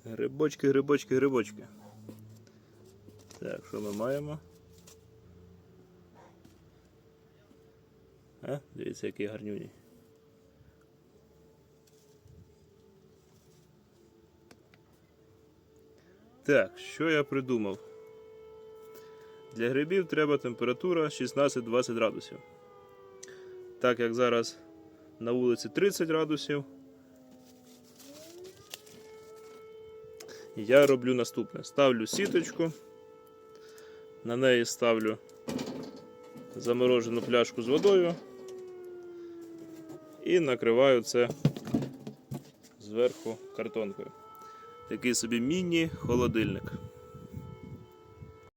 Грибочки, грибочки, грибочки. Так, що ми маємо? Дивіться, який гарнюній. Так, що я придумав? Для грибів треба температура 16-20 градусів. Так як зараз на вулиці 30 градусів, я роблю наступне. Ставлю сіточку, на неї ставлю заморожену пляшку з водою і накриваю це зверху картонкою. Такий собі міні-холодильник.